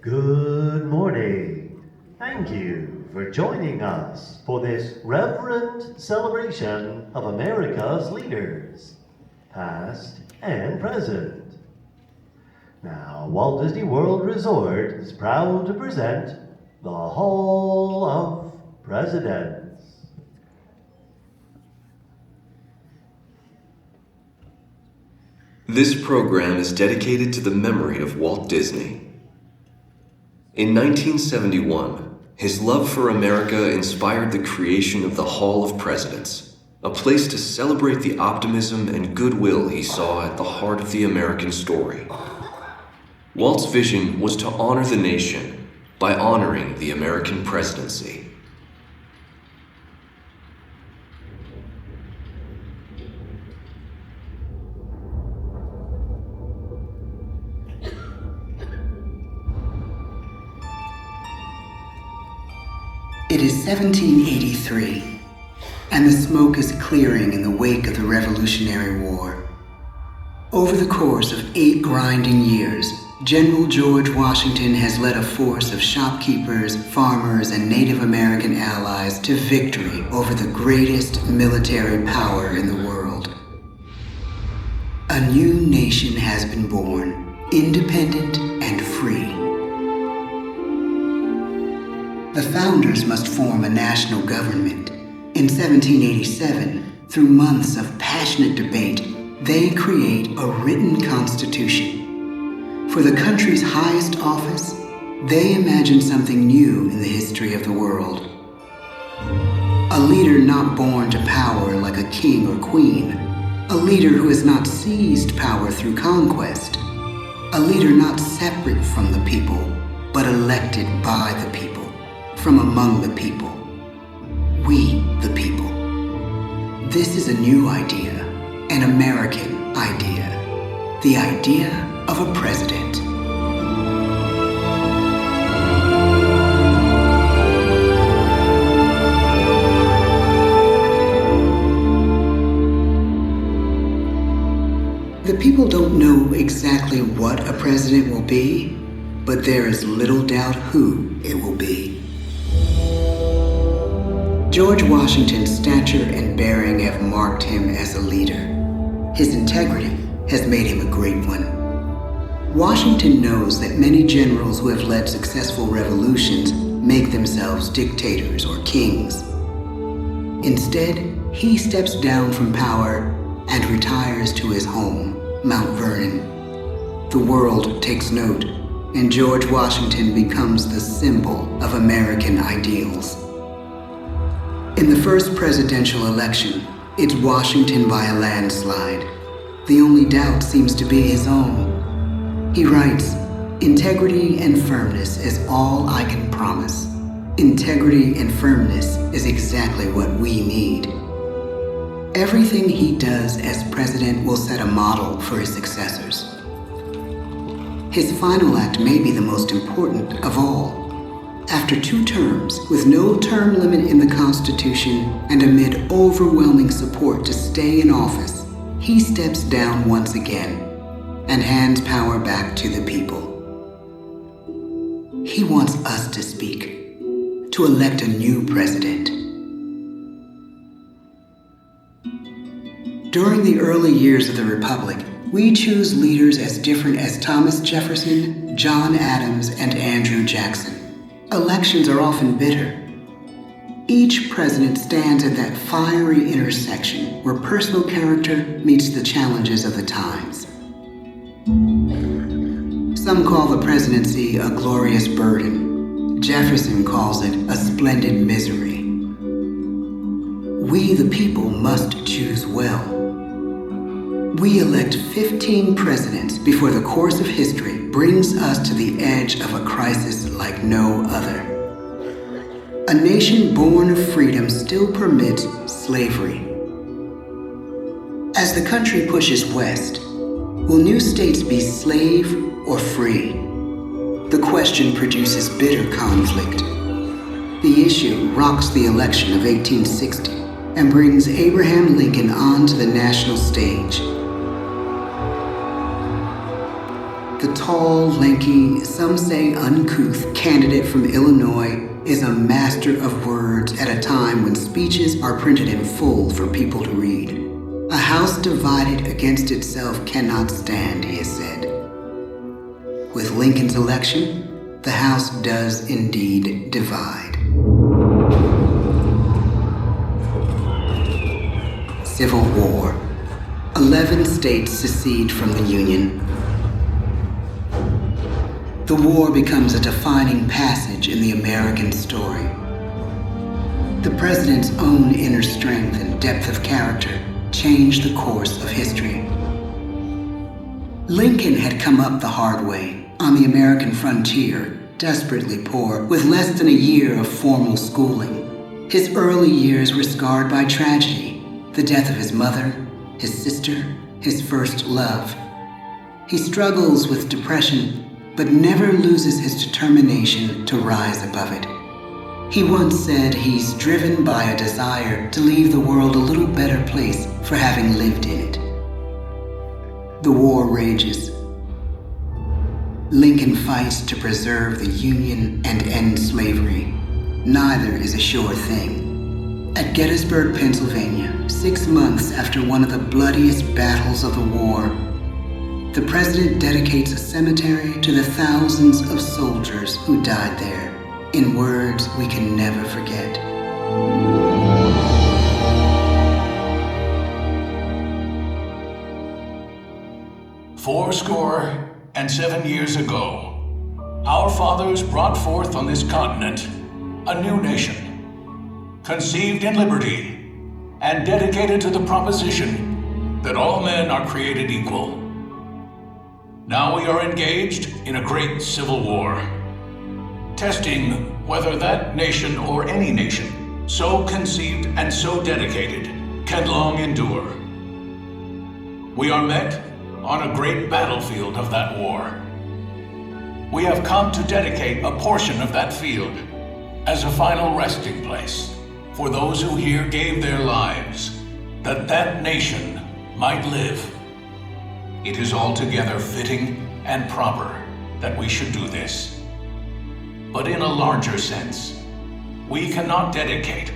Good morning. Thank you for joining us for this reverent celebration of America's leaders, past and present. Now, Walt Disney World Resort is proud to present the Hall of Presidents. This program is dedicated to the memory of Walt Disney. In 1971, his love for America inspired the creation of the Hall of Presidents, a place to celebrate the optimism and goodwill he saw at the heart of the American story. Walt's vision was to honor the nation by honoring the American presidency. It is 1783, and the smoke is clearing in the wake of the Revolutionary War. Over the course of 8 grinding years, General George Washington has led a force of shopkeepers, farmers, and Native American allies to victory over the greatest military power in the world. A new nation has been born, independent and free. The founders must form a national government. In 1787, through months of passionate debate, they create a written constitution. For the country's highest office, they imagine something new in the history of the world. A leader not born to power like a king or queen. A leader who has not seized power through conquest. A leader not separate from the people, but elected by the people. From among the people. We, the people. This is a new idea, an American idea. The idea of a president. The people don't know exactly what a president will be, but there is little doubt who it will be. George Washington's stature and bearing have marked him as a leader. His integrity has made him a great one. Washington knows that many generals who have led successful revolutions make themselves dictators or kings. Instead, he steps down from power and retires to his home, Mount Vernon. The world takes note, and George Washington becomes the symbol of American ideals. In the first presidential election, it's Washington by a landslide. The only doubt seems to be his own. He writes, "Integrity and firmness is all I can promise. Integrity and firmness is exactly what we need." Everything he does as president will set a model for his successors. His final act may be the most important of all. After 2 terms, with no term limit in the Constitution and amid overwhelming support to stay in office, he steps down once again and hands power back to the people. He wants us to speak, to elect a new president. During the early years of the Republic, we choose leaders as different as Thomas Jefferson, John Adams, and Andrew Jackson. Elections are often bitter. Each president stands at that fiery intersection where personal character meets the challenges of the times. Some call the presidency a glorious burden. Jefferson calls it a splendid misery. We, the people, must choose well. We elect 15 presidents before the course of history brings us to the edge of a crisis like no other. A nation born of freedom still permits slavery. As the country pushes west, will new states be slave or free? The question produces bitter conflict. The issue rocks the election of 1860 and brings Abraham Lincoln onto the national stage. The tall, lanky, some say uncouth candidate from Illinois is a master of words at a time when speeches are printed in full for people to read. A house divided against itself cannot stand, he has said. With Lincoln's election, the House does indeed divide. Civil War. 11 states secede from the Union. The war becomes a defining passage in the American story. The president's own inner strength and depth of character changed the course of history. Lincoln had come up the hard way on the American frontier, desperately poor, with less than a year of formal schooling. His early years were scarred by tragedy, the death of his mother, his sister, his first love. He struggles with depression, but never loses his determination to rise above it. He once said he's driven by a desire to leave the world a little better place for having lived in it. The war rages. Lincoln fights to preserve the Union and end slavery. Neither is a sure thing. At Gettysburg, Pennsylvania, 6 months after one of the bloodiest battles of the war, the president dedicates a cemetery to the thousands of soldiers who died there, in words we can never forget. Fourscore and 7 years ago, our fathers brought forth on this continent a new nation, conceived in liberty and dedicated to the proposition that all men are created equal. Now we are engaged in a great civil war, testing whether that nation or any nation so conceived and so dedicated can long endure. We are met on a great battlefield of that war. We have come to dedicate a portion of that field as a final resting place for those who here gave their lives, that that nation might live. It is altogether fitting and proper that we should do this. But in a larger sense, we cannot dedicate,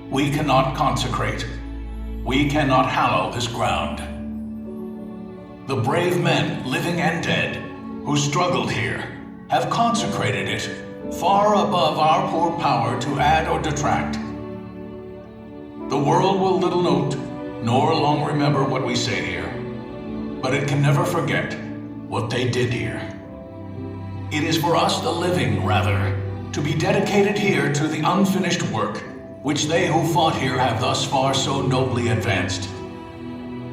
we cannot consecrate, we cannot hallow this ground. The brave men, living and dead, who struggled here, have consecrated it far above our poor power to add or detract. The world will little note, nor long remember what we say here, but it can never forget what they did here. It is for us, the living, rather, to be dedicated here to the unfinished work which they who fought here have thus far so nobly advanced.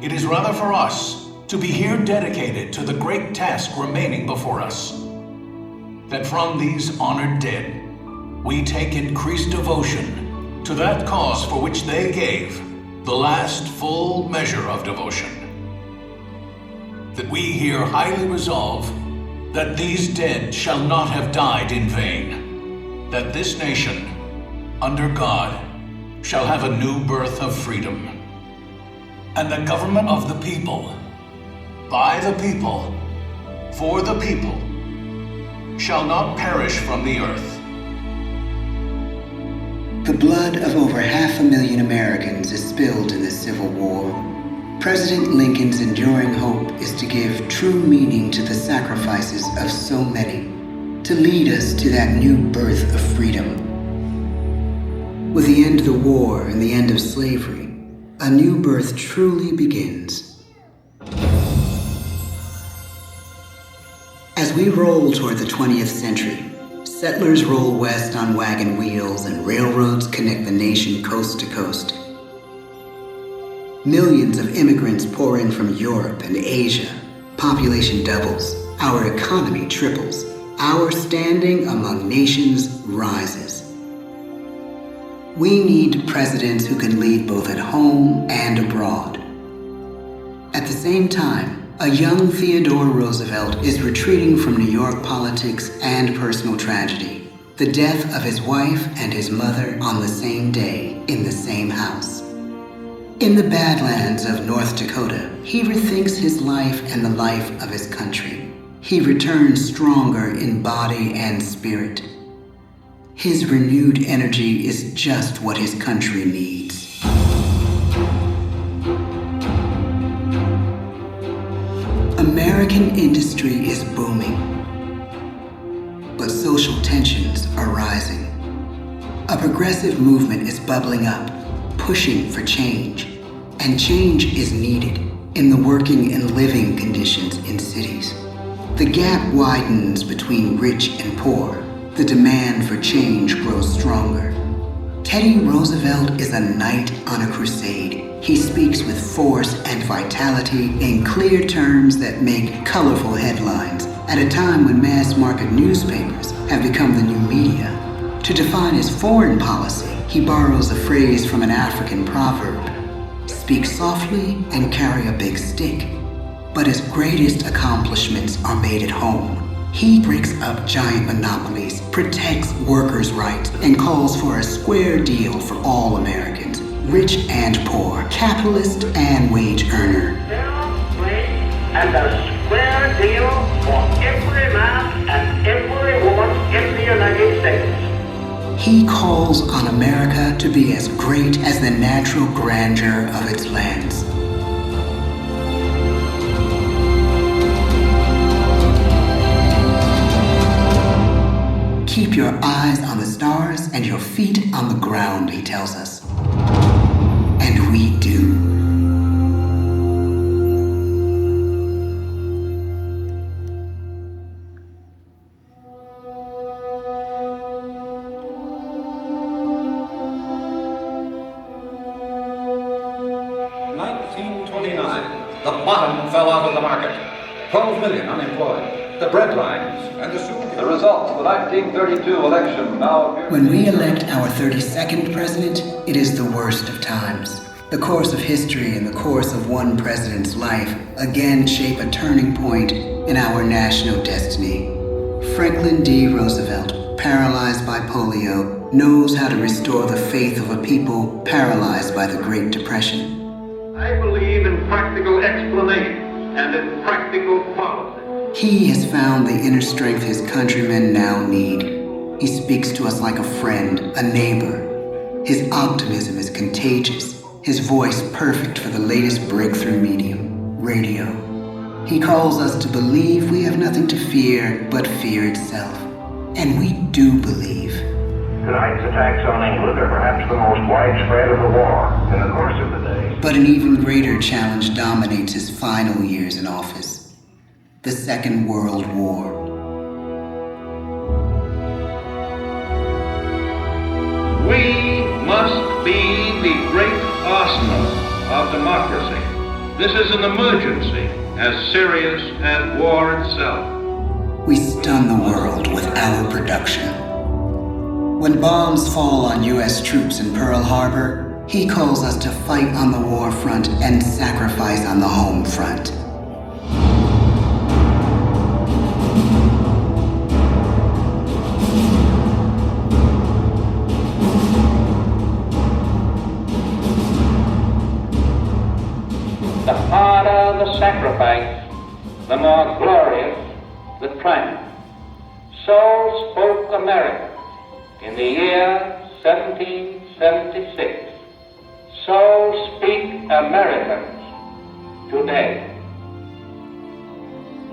It is rather for us to be here dedicated to the great task remaining before us, that from these honored dead we take increased devotion to that cause for which they gave the last full measure of devotion. That we here highly resolve that these dead shall not have died in vain, that this nation, under God, shall have a new birth of freedom, and the government of the people, by the people, for the people, shall not perish from the earth. The blood of over 500,000 Americans is spilled in the Civil War. President Lincoln's enduring hope is to give true meaning to the sacrifices of so many, to lead us to that new birth of freedom. With the end of the war and the end of slavery, a new birth truly begins. As we roll toward the 20th century, settlers roll west on wagon wheels and railroads connect the nation coast to coast. Millions of immigrants pour in from Europe and Asia. Population doubles, our economy triples, our standing among nations rises. We need presidents who can lead both at home and abroad. At the same time, a young Theodore Roosevelt is retreating from New York politics and personal tragedy, the death of his wife and his mother on the same day in the same house. In the Badlands of North Dakota, he rethinks his life and the life of his country. he returns stronger in body and spirit. His renewed energy is just what his country needs. American industry is booming, but social tensions are rising. A progressive movement is bubbling up, pushing for change, and change is needed in the working and living conditions in cities. The gap widens between rich and poor. The demand for change grows stronger. Teddy Roosevelt is a knight on a crusade. He speaks with force and vitality in clear terms that make colorful headlines at a time when mass-market newspapers have become the new media. To define his foreign policy, he borrows a phrase from an African proverb: speak softly and carry a big stick. But his greatest accomplishments are made at home. He breaks up giant monopolies, protects workers' rights, and calls for a square deal for all Americans, rich and poor, capitalist and wage earner. Fair wage and a square deal for every man and every woman in the United States. He calls on America to be as great as the natural grandeur of its lands. Keep your eyes on the stars and your feet on the ground, he tells us. And we do. The bottom fell out of the market. 12 million unemployed. The bread lines and the sewage. The results of the 1932 election now appear. When we elect our 32nd president, it is the worst of times. The course of history and the course of one president's life again shape a turning point in our national destiny. Franklin D. Roosevelt, paralyzed by polio, knows how to restore the faith of a people paralyzed by the Great Depression. I believe in practical explanation and in practical policy. He has found the inner strength his countrymen now need. He speaks to us like a friend, a neighbor. His optimism is contagious, his voice perfect for the latest breakthrough medium, radio. He calls us to believe we have nothing to fear but fear itself. And we do believe. Tonight's attacks on England are perhaps the most widespread of the war in the course of the day. But an even greater challenge dominates his final years in office. The Second World War. We must be the great arsenal of democracy. This is an emergency as serious as war itself. We stun the world with our production. When bombs fall on U.S. troops in Pearl Harbor, he calls us to fight on the war front and sacrifice on the home front. The harder the sacrifice, the more glorious the triumph. So spoke America in the year 1776. So speak Americans today.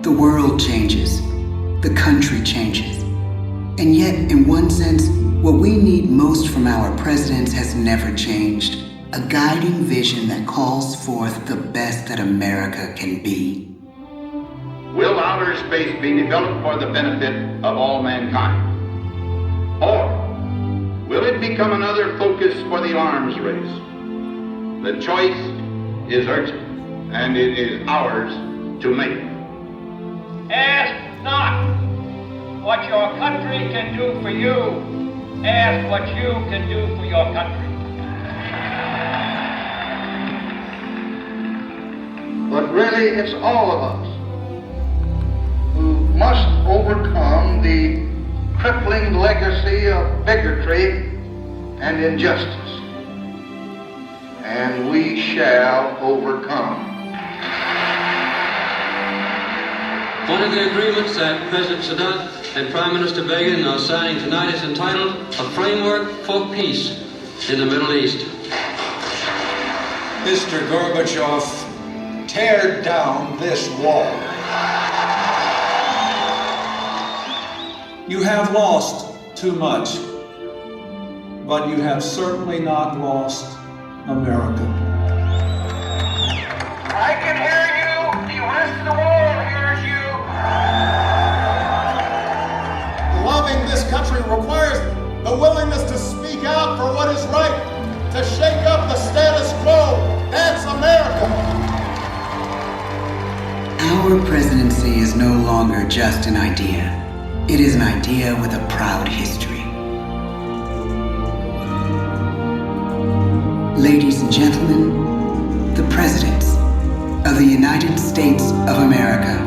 The world changes. The country changes. And yet, in one sense, what we need most from our presidents has never changed. A guiding vision that calls forth the best that America can be. Will outer space be developed for the benefit of all mankind? Or will it become another focus for the arms race? The choice is urgent, and it is ours to make. Ask not what your country can do for you. Ask what you can do for your country. But really, it's all of us who must overcome the crippling legacy of bigotry and injustice. And we shall overcome. One of the agreements that President Sadat and Prime Minister Begin are signing tonight is entitled A Framework for Peace in the Middle East. Mr. Gorbachev, tear down this wall. You have lost too much, but you have certainly not lost America. I can hear you. The rest of the world hears you. Loving this country requires the willingness to speak out for what is right, to shake up the status quo. That's America. Our presidency is no longer just an idea. It is an idea with a proud history. Ladies and gentlemen, the presidents of the United States of America.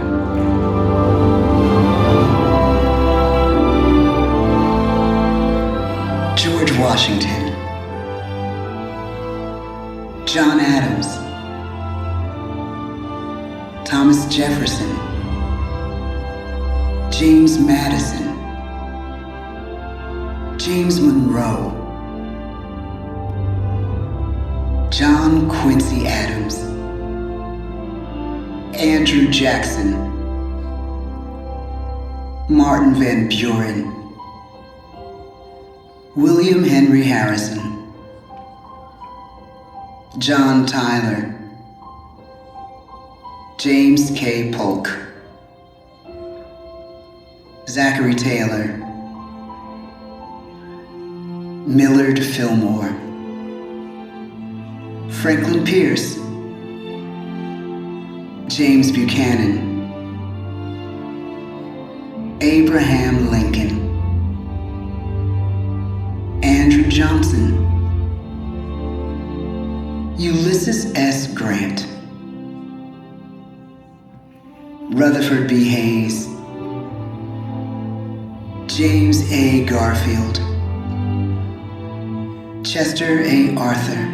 George Washington, John Adams, Thomas Jefferson, James Madison, James Monroe, John Quincy Adams, Andrew Jackson, Martin Van Buren, William Henry Harrison, John Tyler, James K. Polk, Zachary Taylor, Millard Fillmore, Franklin Pierce, James Buchanan, Abraham Lincoln, Andrew Johnson, Ulysses S. Grant, Rutherford B. Hayes, James A. Garfield, Chester A. Arthur,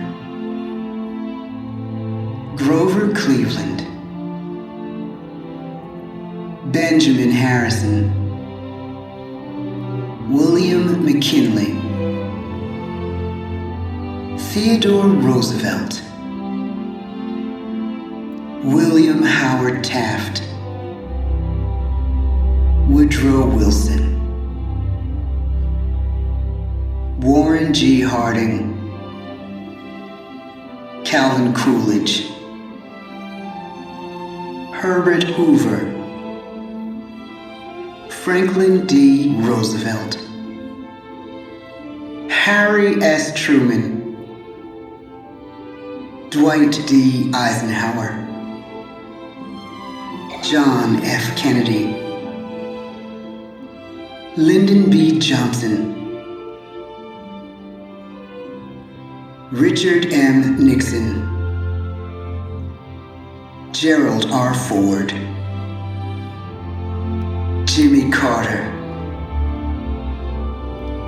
Grover Cleveland, Benjamin Harrison, William McKinley, Theodore Roosevelt, William Howard Taft, Woodrow Wilson, Warren G. Harding, Calvin Coolidge, Herbert Hoover, Franklin D. Roosevelt, Harry S. Truman, Dwight D. Eisenhower, John F. Kennedy, Lyndon B. Johnson, Richard M. Nixon, Gerald R. Ford, Jimmy Carter,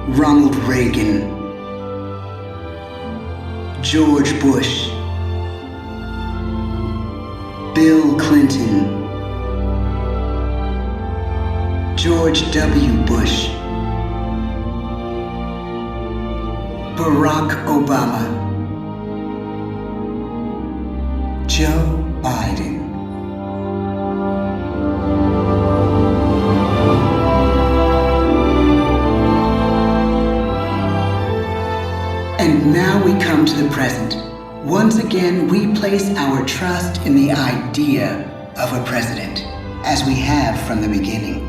Ronald Reagan, George Bush, Bill Clinton, George W. Bush, Barack Obama, Joe Biden. And now we come to the present. Once again, we place our trust in the idea of a president, as we have from the beginning.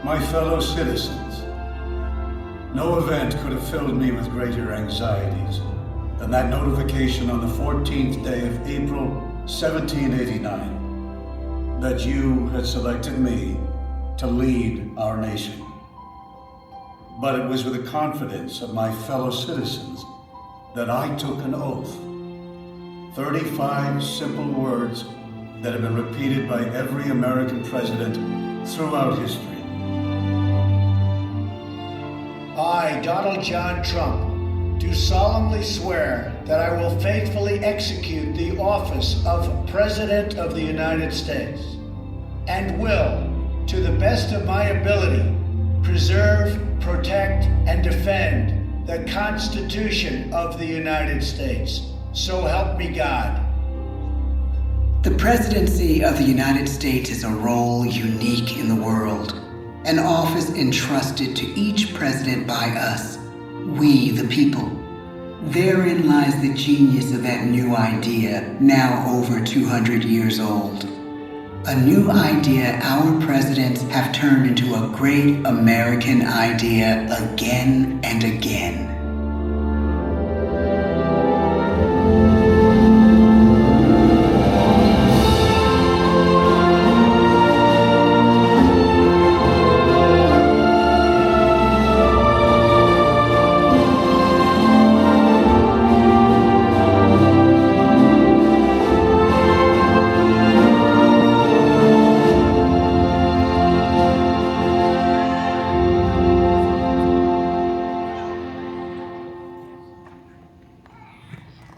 My fellow citizens, no event could have filled me with greater anxieties than that notification on the 14th day of April, 1789, that you had selected me to lead our nation. But it was with the confidence of my fellow citizens that I took an oath. 35 simple words that have been repeated by every American president throughout history. I, Donald John Trump, do solemnly swear that I will faithfully execute the office of President of the United States and will, to the best of my ability, preserve, protect, and defend the Constitution of the United States. So help me God. The presidency of the United States is a role unique in the world, an office entrusted to each president by us, we the people. Therein lies the genius of that new idea, now over 200 years old. A new idea our presidents have turned into a great American idea again and again.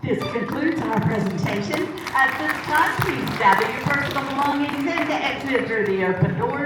This concludes our presentation. At this time, please gather your personal belongings and exit through the open doors.